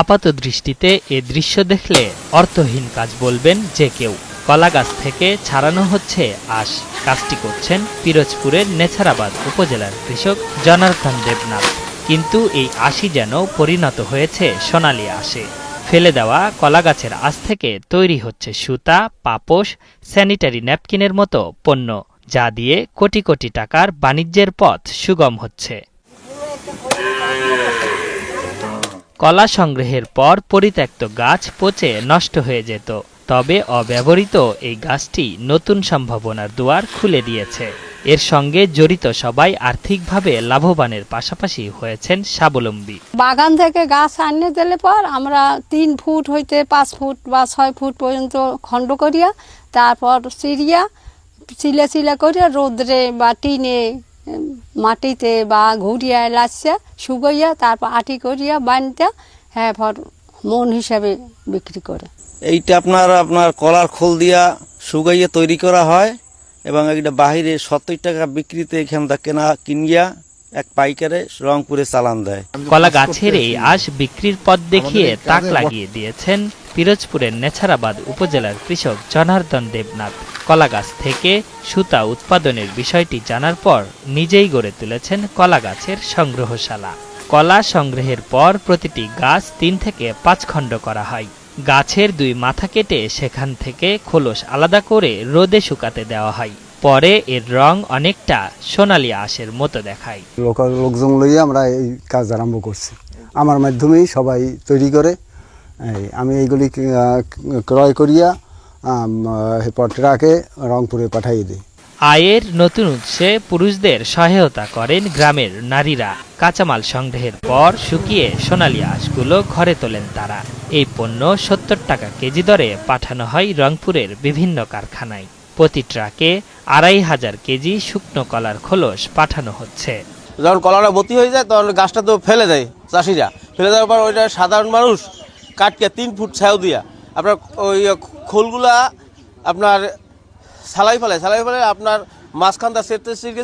আপাত দৃষ্টিতে এ দৃশ্য দেখলে অর্থহীন কাজ বলবেন যে কেউ। কলা গাছ থেকে ছাড়ানো হচ্ছে আঁশ। কাজটি করছেন পিরোজপুরের নেছারাবাদ উপজেলার কৃষক জনার্দন দেবনাথ। কিন্তু এই আঁশই যেন পরিণত হয়েছে সোনালী আঁশে। ফেলে দেওয়া কলা গাছের আঁশ থেকে তৈরি হচ্ছে সুতা, পাপোশ, স্যানিটারি ন্যাপকিনের মতো পণ্য, যা দিয়ে কোটি কোটি টাকার বাণিজ্যের পথ সুগম হচ্ছে। কলা সংগ্রহের পর পরিত্যক্ত গাছ পচে নষ্ট হয়ে যেত, তবে অব্যবহৃত এই গাছটি নতুন সম্ভাবনার দুয়ার খুলে দিয়েছে। এর সঙ্গে জড়িত সবাই আর্থিকভাবে লাভবানের পাশাপাশি হয়েছেন স্বাবলম্বী। বাগান থেকে গাছ আনিয়ে দিলে পর আমরা 3 ফুট হইতে 5 ফুট বা 6 ফুট পর্যন্ত খণ্ড করিয়া তারপর চিলে চিলে করিয়া রোদ্রে বা টিনে মাটিতে বা ঘুরিয়া লাচছে শুকাইয়া তারপর আটি করিয়া বানতে হ্যাঁ মন হিসাবে বিক্রি করে। এইটা আপনার কলার খোল দিয়া শুকাইয়া তৈরি করা হয় এবং এটা বাহিরে 70 টাকা বিক্রিতে এখানটা কিনিয়া এক পাইকারে রংপুরে চালান দেয়। কলা গাছের এই আঁশ বিক্রির পথ দেখিয়ে তাক লাগিয়ে দিয়েছেন পিরোজপুরের নেছারাবাদ উপজেলার কৃষক জনার্দন দেবনাথ। কলা গাছ থেকে সুতা উৎপাদনের বিষয়টি জানার পর নিজেই গড়ে তুলেছেন কলা গাছের সংগ্রহশালা। কলা সংগ্রহের পর প্রতিটি গাছ 3 থেকে 5 খণ্ড করা হয়। গাছের 2 মাথা কেটে সেখান থেকে খোলস আলাদা করে রোদে শুকাতে দেওয়া হয়। পরে এর রং অনেকটা সোনালী আঁশের মতো দেখায়। লোকজন লইয়া আমরা এই কাজ আরম্ভ করছি। আমার মাধ্যমেই সবাই তৈরি করে। আমি এইগুলি ক্রয় করিয়া ট্রাকে রংপুরে পাঠাই দিই। আয়ের নতুন উৎসে পুরুষদের সহায়তা করেন গ্রামের নারীরা। কাঁচামাল সংগ্রহের পর শুকিয়ে সোনালী আঁশগুলো ঘরে তোলেন তারা। এই পণ্য 70 টাকা কেজি দরে পাঠানো হয় রংপুরের বিভিন্ন কারখানায়। প্রতি ট্রাকে 2500 কেজি শুকনো কলার খোলস পাঠানো হচ্ছে। যখন কলাটা ভর্তি হয়ে যায় তখন গাছটা তো ফেলে দেয় চাষিরা। ফেলে দেওয়ার পর ওইটা সাধারণ মানুষ কাটকে 3 ফুট ছাউ দিয়া আপনার ওই খোলগুলা আপনার সালাই ফেলে আপনার মাঝখানটা সিরকে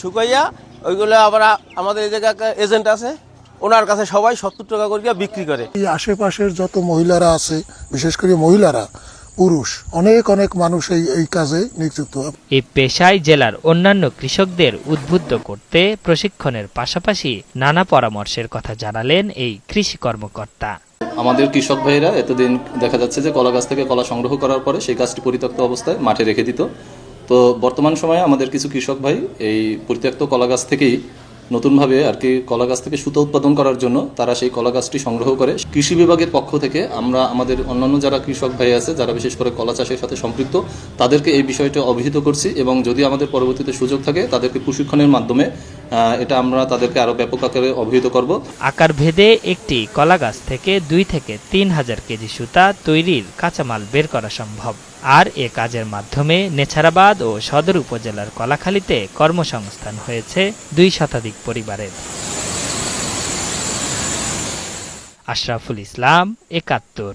শুকাইয়া ওইগুলো আবার আমাদের এই জায়গায় এজেন্ট আছে, ওনার কাছে সবাই 70 টাকা করে বিক্রি করে। এই আশেপাশের যত মহিলারা আছে, বিশেষ করে মহিলারা, পুরুষ অনেক মানুষ এই কাজে নিযুক্ত। এই পেশায় জেলার অন্যান্য কৃষকদের উদ্বুদ্ধ করতে প্রশিক্ষণের পাশাপাশি নানা পরামর্শের কথা জানালেন এই কৃষি কর্মকর্তা। আমাদের কৃষক ভাইরা এতদিন দেখা যাচ্ছে যে কলা গাছ থেকে কলা সংগ্রহ করার পরে সেই গাছটি পরিত্যক্ত অবস্থায় মাঠে রেখে দিত। তো বর্তমান সময়ে আমাদের কিছু কৃষক ভাই এই পরিত্যক্ত কলা গাছ থেকেই নতুনভাবে আর কি কলা গাছ থেকে সুতা উৎপাদন করার জন্য তারা সেই কলা গাছটি সংগ্রহ করে। কৃষি বিভাগের পক্ষ থেকে আমরা আমাদের অন্যান্য যারা কৃষক ভাই আছে যারা বিশেষ করে কলা চাষের সাথে সম্পৃক্ত তাদেরকে এই বিষয়টা অবহিত করছি এবং যদি আমাদের পরবর্তীতে সুযোগ থাকে তাদেরকে প্রশিক্ষণের মাধ্যমে এটা আমরা তাদেরকে আরো ব্যাপক আকারে অবহিত করব। আকার ভেদে একটি কলা গাছ থেকে 2 থেকে 3000 কেজি সুতা তৈরির কাঁচামাল বের করা সম্ভব। আর এ কাজের মাধ্যমে নেছারাবাদ ও সদর উপজেলার কলাখালীতে কর্মসংস্থান হয়েছে 2 শতাধিক পরিবারের। আশরাফুল ইসলাম, ৭১।